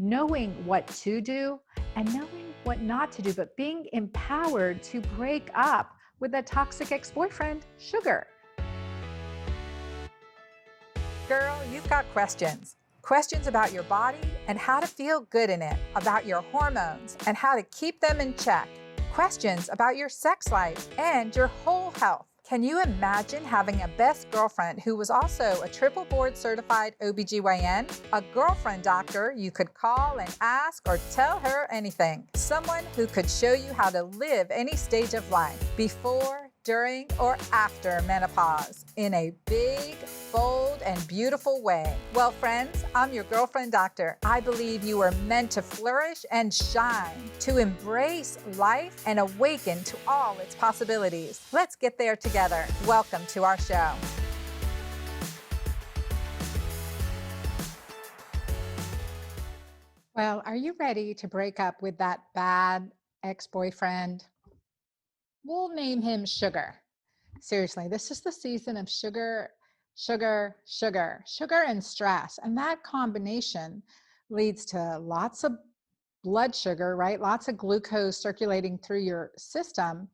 knowing what to do and knowing what not to do, but being empowered to break up with that toxic ex-boyfriend, sugar. Girl, you've got questions. Questions about your body and how to feel good in it, about your hormones and how to keep them in check. Questions about your sex life and your whole health. Can you imagine having a best girlfriend who was also a triple board certified OBGYN? A girlfriend doctor you could call and ask or tell her anything. Someone who could show you how to live any stage of life, before, during, or after menopause, in a big, bold, and beautiful way. Well, friends, I'm your girlfriend doctor. I believe you are meant to flourish and shine, to embrace life and awaken to all its possibilities. Let's get there together. Welcome to our show. Well, are you ready to break up with that bad ex-boyfriend? We'll name him Sugar. Seriously, this is the season of sugar, sugar, sugar, sugar and stress. And that combination leads to lots of blood sugar, right? Lots of glucose circulating through your system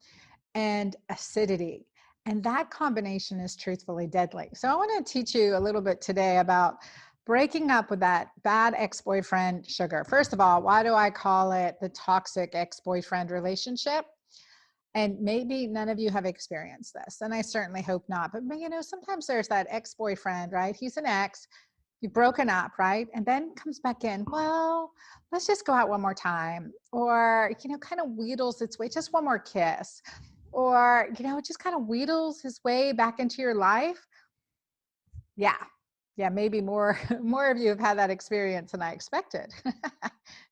and acidity. And that combination is truthfully deadly. So I want to teach you a little bit today about breaking up with that bad ex-boyfriend, sugar. First of all, why do I call it the toxic ex-boyfriend relationship? And maybe none of you have experienced this, and I certainly hope not. But sometimes there's that ex-boyfriend, right? He's an ex, you've broken up, right? And then comes back in, well, let's just go out one more time. Or, kind of wheedles its way, just one more kiss. Or, just kind of wheedles his way back into your life. Yeah, maybe more of you have had that experience than I expected.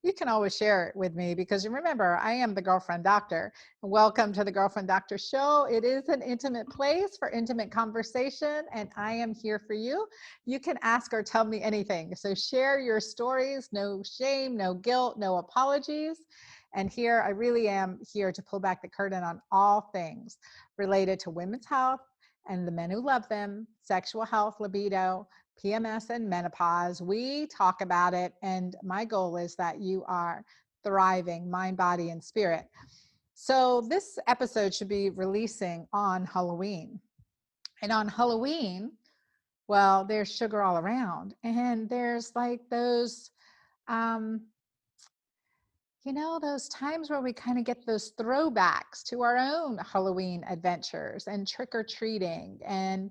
You can always share it with me because remember, I am the girlfriend doctor. Welcome to the Girlfriend Doctor Show. It is an intimate place for intimate conversation, and I am here for you. You can ask or tell me anything. So share your stories, no shame, no guilt, no apologies. And here, I really am here to pull back the curtain on all things related to women's health and the men who love them, sexual health, libido, PMS, and menopause. We talk about it, and my goal is that you are thriving, mind, body, and spirit. So this episode should be releasing on Halloween. And on Halloween, well, there's sugar all around. And there's like those, those times where we kind of get those throwbacks to our own Halloween adventures and trick-or-treating. And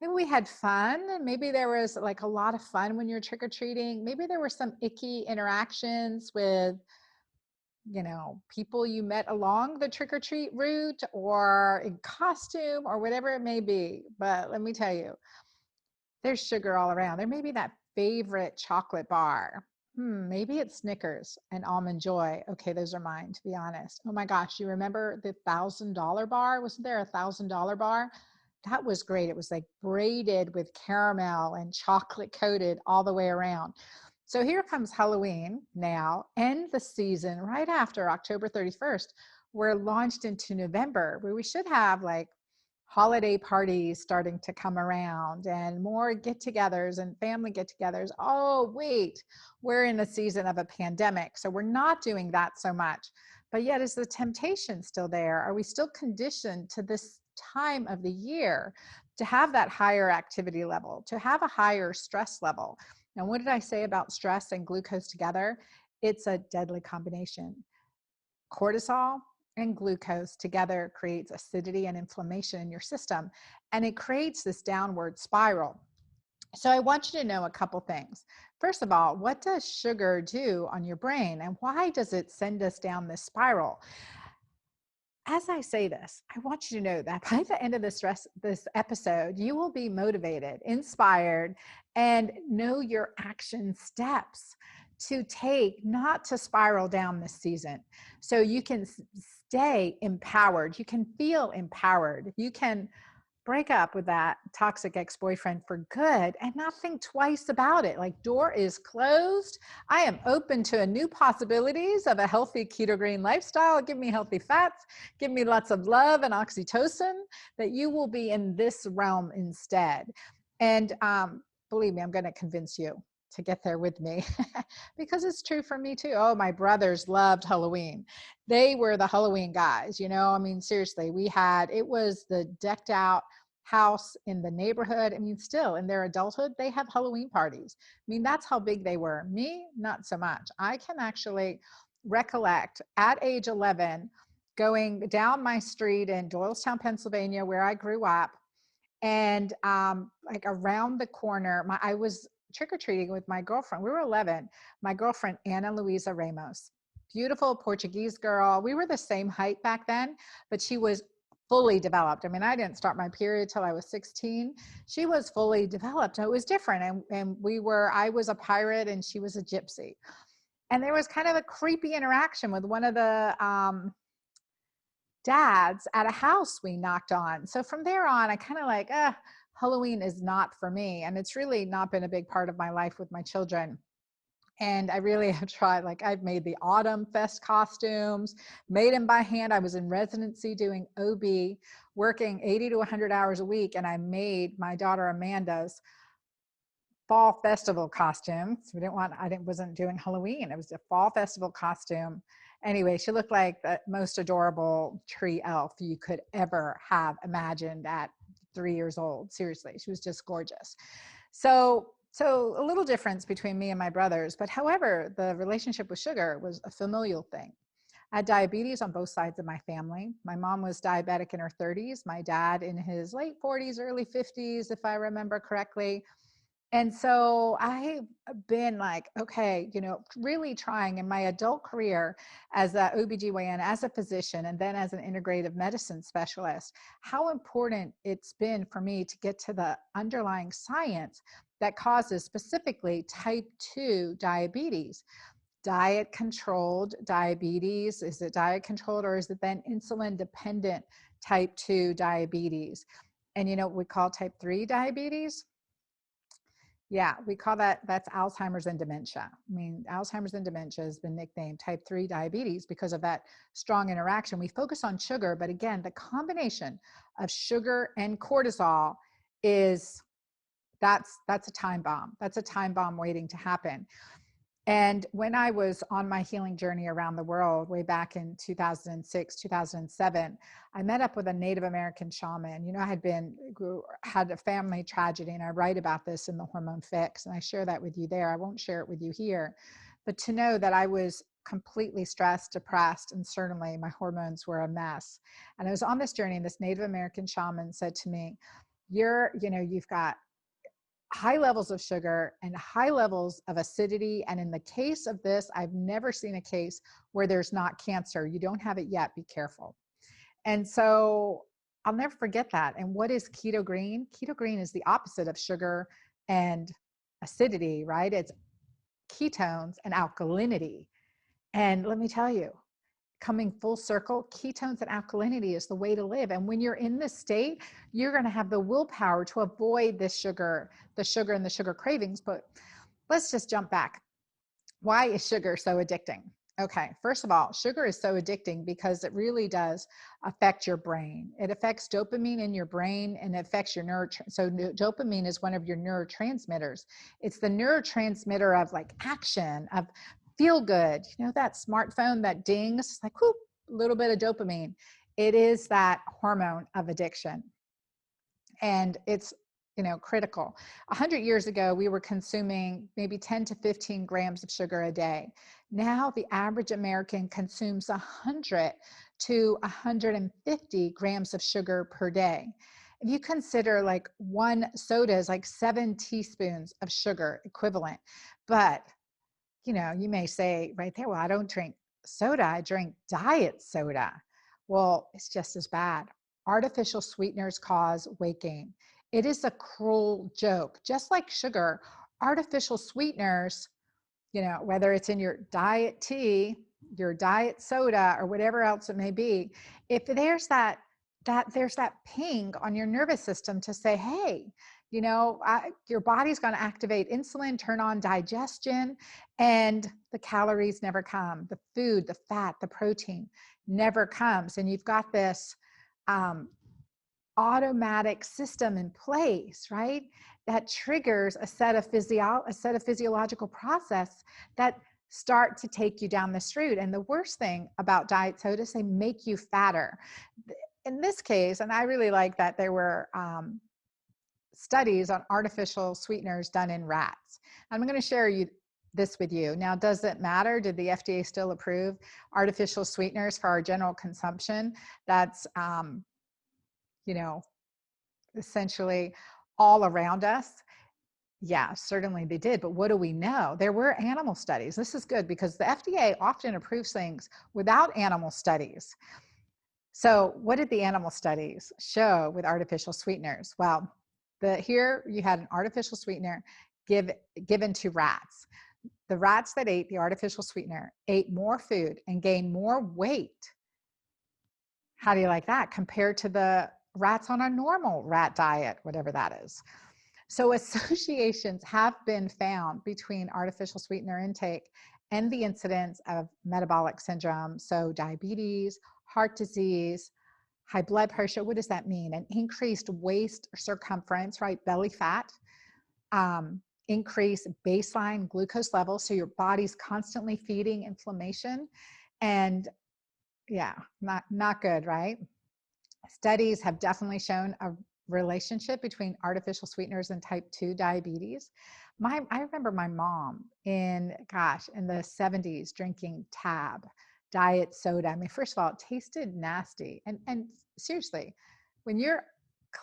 maybe we had fun, and maybe there was like a lot of fun when you're trick-or-treating. Maybe there were some icky interactions with, people you met along the trick-or-treat route or in costume or whatever it may be. But let me tell you, there's sugar all around. There may be that favorite chocolate bar. Maybe it's Snickers and Almond Joy. Okay, those are mine, to be honest. Oh my gosh, you remember the $1,000 bar? Wasn't there a $1,000 bar? That was great. It was like braided with caramel and chocolate coated all the way around. So here comes Halloween now, end the season right after October 31st. We're launched into November, where we should have like holiday parties starting to come around and more get-togethers and family get-togethers. Oh, wait, we're in a season of a pandemic, so we're not doing that so much. But yet, is the temptation still there? Are we still conditioned to this time of the year to have that higher activity level, to have a higher stress level? Now, what did I say about stress and glucose together? It's a deadly combination. Cortisol and glucose together creates acidity and inflammation in your system, and it creates this downward spiral. So I want you to know a couple things. First of all, what does sugar do on your brain, and why does it send us down this spiral? As I say this, I want you to know that by the end of this episode, you will be motivated, inspired, and know your action steps to take not to spiral down this season. So you can stay empowered. You can feel empowered. You can break up with that toxic ex-boyfriend for good and not think twice about it. Like, door is closed. I am open to new possibilities of a healthy keto green lifestyle. Give me healthy fats. Give me lots of love and oxytocin, that you will be in this realm instead. And believe me, I'm going to convince you to get there with me because it's true for me too. Oh, my brothers loved Halloween. They were the Halloween guys, you know. I mean, seriously, it was the decked out house in the neighborhood. I mean, still in their adulthood, they have Halloween parties. I mean, that's how big they were. Me, not so much. I can actually recollect at age 11 going down my street in Doylestown, Pennsylvania, where I grew up, and like around the corner, I was trick-or-treating with my girlfriend. We were 11. My girlfriend, Ana Luisa Ramos, beautiful Portuguese girl. We were the same height back then, but she was fully developed. I mean, I didn't start my period till I was 16. She was fully developed. It was different. And I was a pirate and she was a gypsy. And there was kind of a creepy interaction with one of the dads at a house we knocked on. So from there on, I kind of like, Halloween is not for me. And it's really not been a big part of my life with my children. And I really have tried, like I've made the Autumn Fest costumes, made them by hand. I was in residency doing OB, working 80 to 100 hours a week. And I made my daughter Amanda's fall festival costume. So wasn't doing Halloween. It was a fall festival costume. Anyway, she looked like the most adorable tree elf you could ever have imagined at 3 years old. Seriously, she was just gorgeous. So a little difference between me and my brothers, but however, the relationship with sugar was a familial thing. I had diabetes on both sides of my family. My mom was diabetic in her 30s, my dad in his late 40s, early 50s, if I remember correctly. And so I've been like, okay, really trying in my adult career as a OBGYN, as a physician, and then as an integrative medicine specialist, how important it's been for me to get to the underlying science that causes specifically type 2 diabetes. Diet controlled diabetes, is it diet controlled or is it then insulin dependent type 2 diabetes? And what we call type 3 diabetes? Yeah, we call that's Alzheimer's and dementia. I mean, Alzheimer's and dementia has been nicknamed type 3 diabetes because of that strong interaction. We focus on sugar, but again, the combination of sugar and cortisol that's a time bomb. That's a time bomb waiting to happen. And when I was on my healing journey around the world way back in 2006, 2007, I met up with a Native American shaman. I had a family tragedy, and I write about this in the Hormone Fix, and I share that with you there. I won't share it with you here. But to know that I was completely stressed, depressed, and certainly my hormones were a mess. And I was on this journey, and this Native American shaman said to me, you've got high levels of sugar and high levels of acidity. And in the case of this, I've never seen a case where there's not cancer. You don't have it yet, be careful. And so I'll never forget that. And what is Keto Green? Keto Green is the opposite of sugar and acidity, right? It's ketones and alkalinity. And let me tell you, coming full circle, ketones and alkalinity is the way to live. And when you're in this state, you're going to have the willpower to avoid the sugar and the sugar cravings. But let's just jump back. Why is sugar so addicting? Okay, first of all, sugar is so addicting because it really does affect your brain. It affects dopamine in your brain and it affects your so dopamine is one of your neurotransmitters. It's the neurotransmitter of like action, of feel good. That smartphone that dings, like whoop, a little bit of dopamine. It is that hormone of addiction. And it's critical. 100 years ago, we were consuming maybe 10 to 15 grams of sugar a day. Now, the average American consumes 100 to 150 grams of sugar per day. If you consider like one soda is like 7 teaspoons of sugar equivalent, but you may say right there, well, I don't drink soda, I drink diet soda. Well, it's just as bad. Artificial sweeteners cause weight gain. It is a cruel joke. Just like sugar, artificial sweeteners, whether it's in your diet tea, your diet soda, or whatever else it may be, if there's that ping on your nervous system to say, hey, your body's going to activate insulin, turn on digestion, and the calories never come. The food, the fat, the protein never comes. And you've got this automatic system in place, right? That triggers a set of physiological process that start to take you down this route. And the worst thing about diet sodas, they make you fatter. In this case, and I really like that there were studies on artificial sweeteners done in rats. I'm going to share this with you. Now, does it matter? Did the FDA still approve artificial sweeteners for our general consumption? That's, you know, essentially all around us. Yeah, certainly they did. But what do we know? There were animal studies. This is good because the FDA often approves things without animal studies. So what did the animal studies show with artificial sweeteners? Well, here you had an artificial sweetener given to rats. The rats that ate the artificial sweetener ate more food and gained more weight. How do you like that? Compared to the rats on a normal rat diet, whatever that is. So associations have been found between artificial sweetener intake and the incidence of metabolic syndrome. So diabetes, heart disease, high blood pressure. What does that mean? An increased waist circumference, right? Belly fat, increase baseline glucose levels. So your body's constantly feeding inflammation, and yeah, not good, right? Studies have definitely shown a relationship between artificial sweeteners and type 2 diabetes. I remember my mom in the 70s drinking Tab diet soda. I mean, first of all, it tasted nasty. And seriously, when you're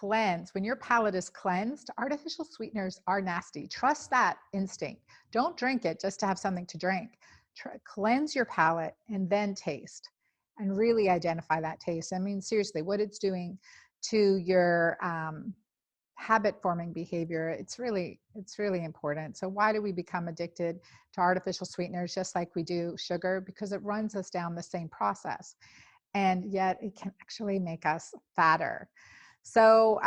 when your palate is cleansed, artificial sweeteners are nasty. Trust that instinct. Don't drink it just to have something to drink. Cleanse your palate and then taste and really identify that taste. I mean, seriously, what it's doing to your habit forming behavior, it's really important. So why do we become addicted to artificial sweeteners just like we do sugar? Because it runs us down the same process, and yet it can actually make us fatter. So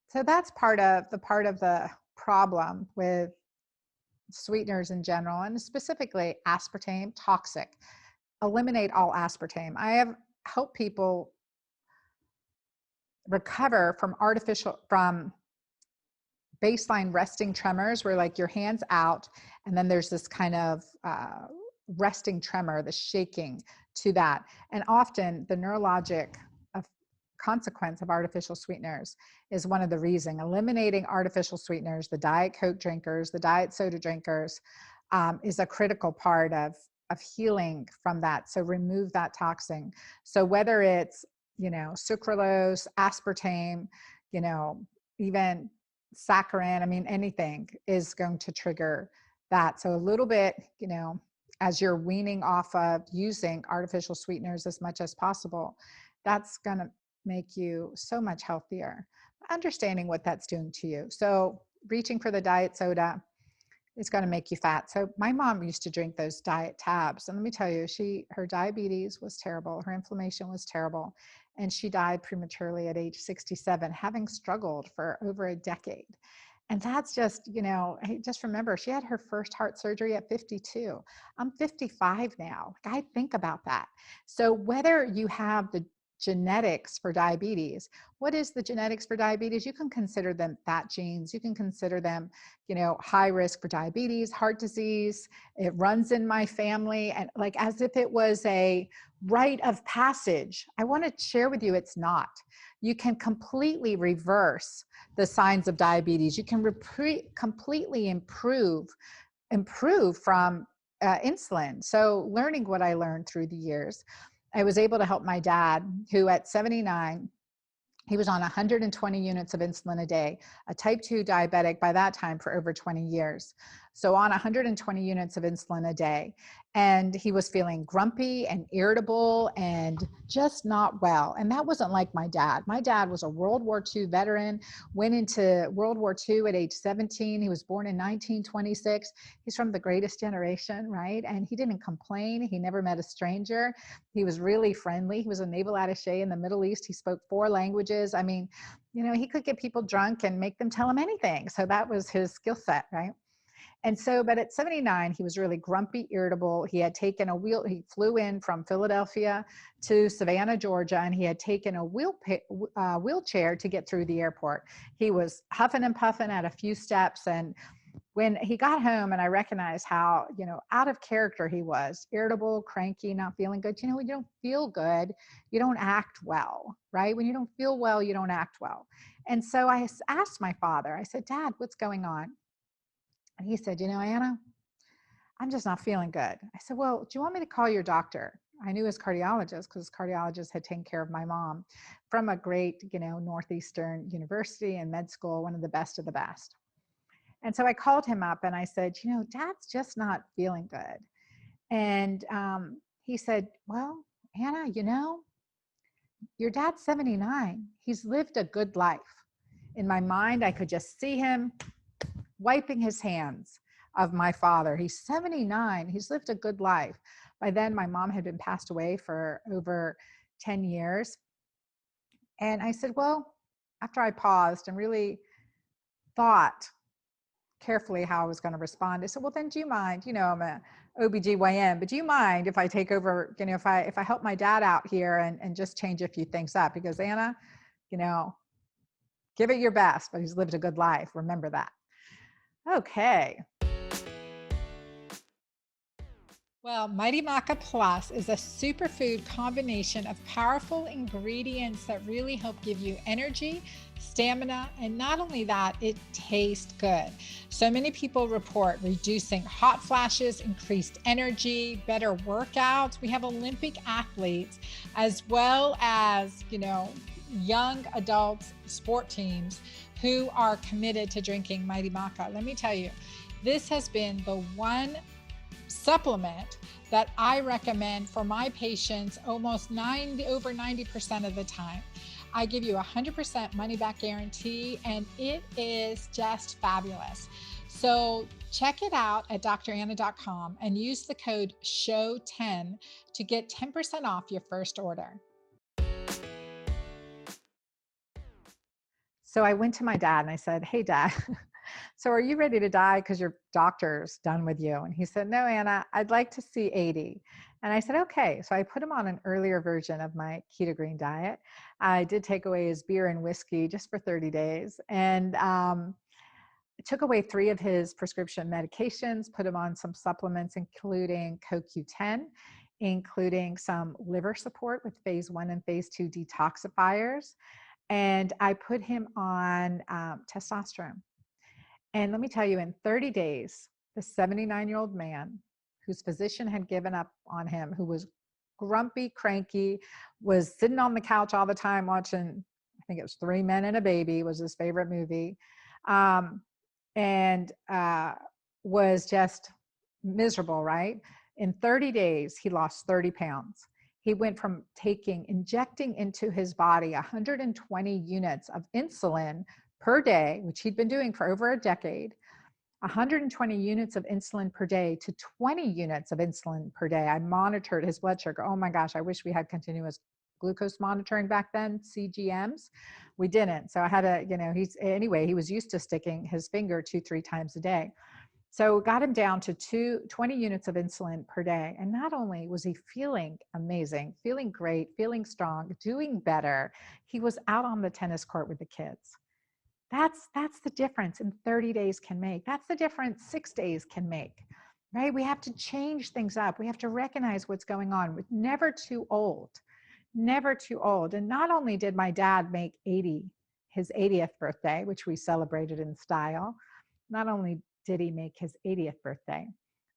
so that's part of the problem with sweeteners in general, and specifically aspartame. Toxic. Eliminate all aspartame. I have helped people recover from baseline resting tremors, where like your hands out and then there's this kind of resting tremor, the shaking to that. And often the neurologic consequence of artificial sweeteners is one of the reasons. Eliminating artificial sweeteners, the Diet Coke drinkers, the diet soda drinkers, is a critical part of healing from that. So remove that toxin. So whether it's, sucralose, aspartame, even saccharin, I mean, anything is going to trigger that. So a little bit, as you're weaning off of using artificial sweeteners as much as possible, that's going to make you so much healthier. Understanding what that's doing to you. So reaching for the diet soda is going to make you fat. So my mom used to drink those diet tabs. And let me tell you, her diabetes was terrible. Her inflammation was terrible. And she died prematurely at age 67, having struggled for over a decade. And that's just, just remember, she had her first heart surgery at 52. I'm 55 now. I think about that. So whether you have the genetics for diabetes, what is the genetics for diabetes? You can consider them fat genes. You can consider them, high risk for diabetes, heart disease. It runs in my family, and like as if it was a rite of passage. I want to share with you, it's not. You can completely reverse the signs of diabetes. You can completely improve from insulin. So learning what I learned through the years, I was able to help my dad, who at 79, he was on 120 units of insulin a day, a type 2 diabetic by that time for over 20 years. So on 120 units of insulin a day. And he was feeling grumpy and irritable and just not well. And that wasn't like my dad. My dad was a World War II veteran, went into World War II at age 17. He was born in 1926. He's from the greatest generation, right? And he didn't complain. He never met a stranger. He was really friendly. He was a naval attaché in the Middle East. He spoke 4 languages. I mean, he could get people drunk and make them tell him anything. So that was his skill set, right? And so, but at 79, he was really grumpy, irritable. He had taken he flew in from Philadelphia to Savannah, Georgia, and he had taken a wheelchair to get through the airport. He was huffing and puffing at a few steps. And when he got home and I recognized how, out of character he was, irritable, cranky, not feeling good. When you don't feel good, you don't act well, right? When you don't feel well, you don't act well. And so I asked my father, I said, Dad, what's going on? And he said, Anna, I'm just not feeling good. I said, well, do you want me to call your doctor? I knew his cardiologist because his cardiologist had taken care of my mom from a great, Northeastern university and med school, one of the best of the best. And so I called him up and I said, Dad's just not feeling good. And he said, well, Anna, your dad's 79. He's lived a good life. In my mind, I could just see him wiping his hands of my father. He's 79. He's lived a good life. By then, my mom had been passed away for over 10 years. And I said, well, after I paused and really thought carefully how I was going to respond, I said, well, then do you mind, I'm a OBGYN, but do you mind if I take over, if I help my dad out here and just change a few things up? Because Anna, give it your best, but he's lived a good life. Remember that. Okay. Well, Mighty Maca Plus is a superfood combination of powerful ingredients that really help give you energy, stamina, and not only that, it tastes good. So many people report reducing hot flashes, increased energy, better workouts. We have Olympic athletes as well as, young adults, sport teams who are committed to drinking Mighty Maca. Let me tell you, this has been the one supplement that I recommend for my patients almost over 90% of the time. I give you 100% money back guarantee, and it is just fabulous. So check it out at dranna.com and use the code SHOW10 to get 10% off your first order. So I went to my dad and I said, hey, Dad, so are you ready to die because your doctor's done with you? And he said, no, Anna, I'd like to see 80. And I said, okay. So I put him on an earlier version of my Keto Green diet. I did take away his beer and whiskey just for 30 days. And took away 3 of his prescription medications, put him on some supplements, including CoQ10, including some liver support with phase 1 and phase 2 detoxifiers. And I put him on testosterone. And let me tell you, in 30 days, the 79-year-old man whose physician had given up on him, who was grumpy, cranky, was sitting on the couch all the time watching, I think it was 3 Men and a Baby was his favorite movie, and was just miserable, right? In 30 days, he lost 30 pounds. He went from injecting into his body 120 units of insulin per day, which he'd been doing for over a decade, 120 units of insulin per day to 20 units of insulin per day. I monitored his blood sugar. Oh my gosh, I wish we had continuous glucose monitoring back then, CGMs. We didn't. So I had he was used to sticking his finger 2-3 times a day. So got him down to 20 units of insulin per day. And not only was he feeling amazing, feeling great, feeling strong, doing better, he was out on the tennis court with the kids. That's the difference in 30 days can make. That's the difference 6 days can make, right? We have to change things up. We have to recognize what's going on. We're never too old, never too old. And not only did my dad make his 80th birthday, which we celebrated in style, not only did he make his 80th birthday,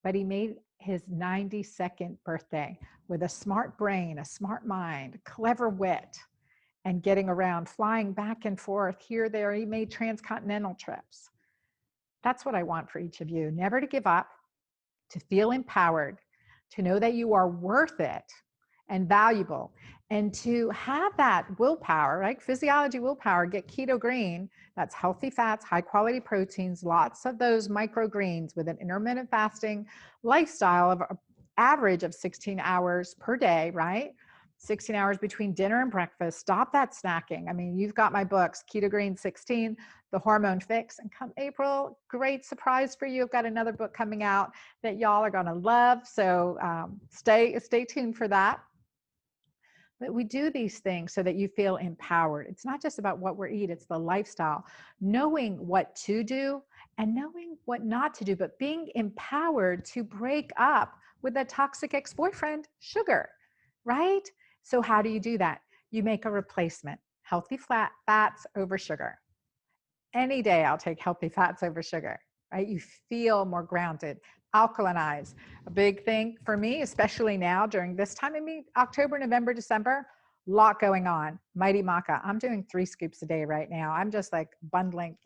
but he made his 92nd birthday with a smart brain, a smart mind, clever wit, and getting around, flying back and forth here, there. He made transcontinental trips. That's what I want for each of you. Never to give up, to feel empowered, to know that you are worth it and valuable, and to have that willpower, right? Physiology willpower, get Keto Green. That's healthy fats, high quality proteins, lots of those microgreens with an intermittent fasting lifestyle of an average of 16 hours per day, right? 16 hours between dinner and breakfast. Stop that snacking. I mean, you've got my books, Keto Green 16, The Hormone Fix. And come April, great surprise for you. I've got another book coming out that y'all are going to love. So stay tuned for that. But we do these things so that you feel empowered. It's not just about what we eat, it's the lifestyle. Knowing what to do and knowing what not to do, but being empowered to break up with that toxic ex-boyfriend, sugar, right? So how do you do that? You make a replacement, healthy fats over sugar. Any day I'll take healthy fats over sugar, right? You feel more grounded, alkalinize. A big thing for me, especially now during this time, I mean, October, November, December, lot going on. Mighty Maca. I'm doing 3 scoops a day right now. I'm just like bundling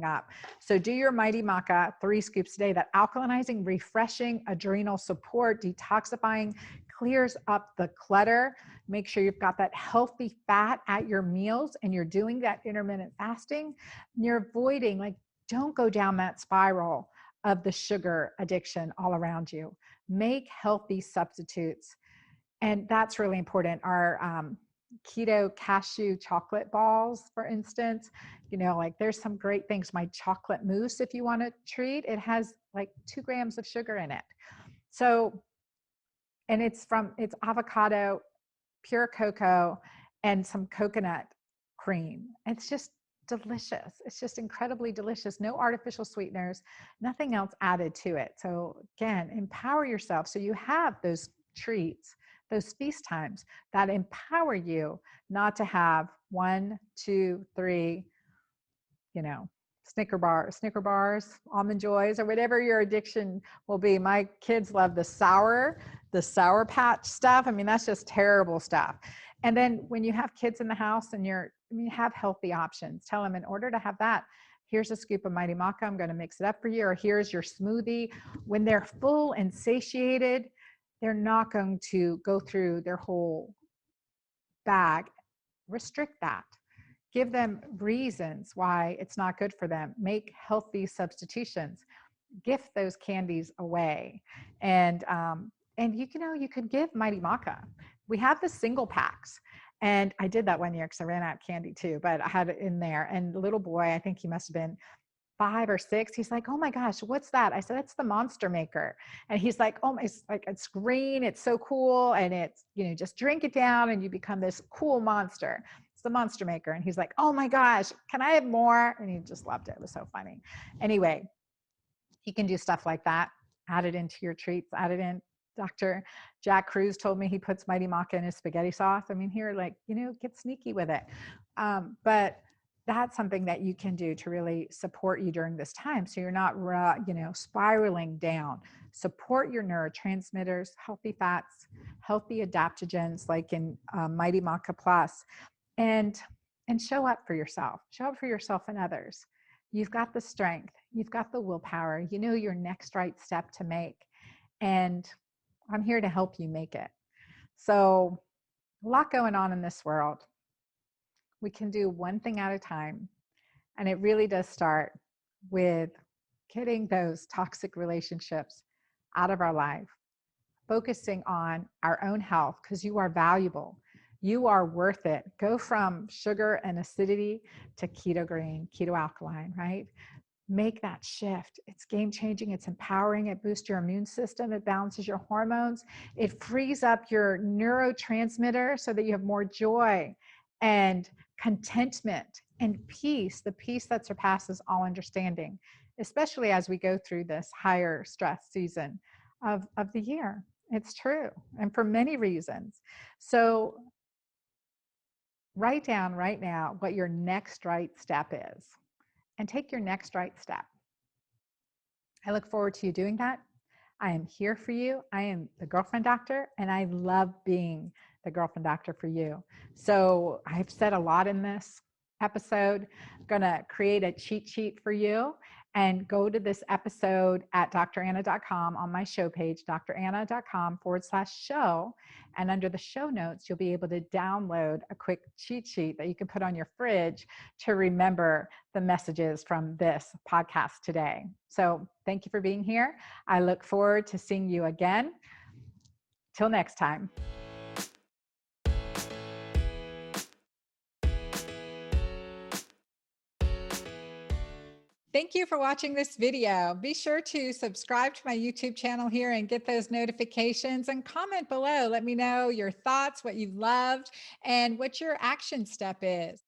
up. So do your Mighty Maca, 3 scoops a day. That alkalinizing, refreshing, adrenal support, detoxifying, clears up the clutter. Make sure you've got that healthy fat at your meals and you're doing that intermittent fasting. You're avoiding, like, don't go down that spiral of the sugar addiction all around you. Make healthy substitutes. And that's really important. Our keto cashew chocolate balls, for instance, like there's some great things. My chocolate mousse, if you want to treat, it has like 2 grams of sugar in it. So, and it's avocado, pure cocoa, and some coconut cream. It's just delicious. It's just incredibly delicious. No artificial sweeteners, nothing else added to it. So again, empower yourself so you have those treats, those feast times that empower you not to have 1, 2, 3, Snicker bars, almond joys, or whatever your addiction will be. My kids love the sour patch stuff. I mean, that's just terrible stuff. And then when you have kids in the house and have healthy options, tell them in order to have that, here's a scoop of Mighty Maca. I'm going to mix it up for you. Or here's your smoothie. When they're full and satiated, they're not going to go through their whole bag. Restrict that. Give them reasons why it's not good for them. Make healthy substitutions. Gift those candies away. And you could give Mighty Maca. We have the single packs. And I did that one year because I ran out of candy too, but I had it in there. And the little boy, I think he must have been 5 or 6. He's like, "Oh my gosh, what's that?" I said, "It's the Monster Maker." And he's like, "Oh, it's green. It's so cool. And it's, just drink it down and you become this cool monster. It's the Monster Maker." And he's like, "Oh my gosh, can I have more?" And he just loved it. It was so funny. Anyway, he can do stuff like that. Add it into your treats. Add it in. Dr. Jack Cruz told me he puts Mighty Maca in his spaghetti sauce. I mean, here, get sneaky with it. But that's something that you can do to really support you during this time. So you're not, spiraling down. Support your neurotransmitters, healthy fats, healthy adaptogens, like in Mighty Maca Plus, and show up for yourself. Show up for yourself and others. You've got the strength. You've got the willpower. You know your next right step to make. And I'm here to help you make it. So a lot going on in this world. We can do one thing at a time. And it really does start with getting those toxic relationships out of our life, focusing on our own health, because you are valuable. You are worth it. Go from sugar and acidity to keto green, keto alkaline, right? Make that shift. It's game changing. It's empowering. It boosts your immune system. It balances your hormones. It frees up your neurotransmitter so that you have more joy and contentment and peace, the peace that surpasses all understanding, especially as we go through this higher stress season of the year. It's true. And for many reasons. So write down right now what your next right step is and take your next right step. I look forward to you doing that. I am here for you. I am the girlfriend doctor, and I love being the girlfriend doctor for you. So I've said a lot in this episode. I'm going to create a cheat sheet for you, and go to this episode at dranna.com on my show page, dranna.com/show. And under the show notes, you'll be able to download a quick cheat sheet that you can put on your fridge to remember the messages from this podcast today. So thank you for being here. I look forward to seeing you again. Till next time. Thank you for watching this video. Be sure to subscribe to my YouTube channel here and get those notifications and comment below. Let me know your thoughts, what you loved, and what your action step is.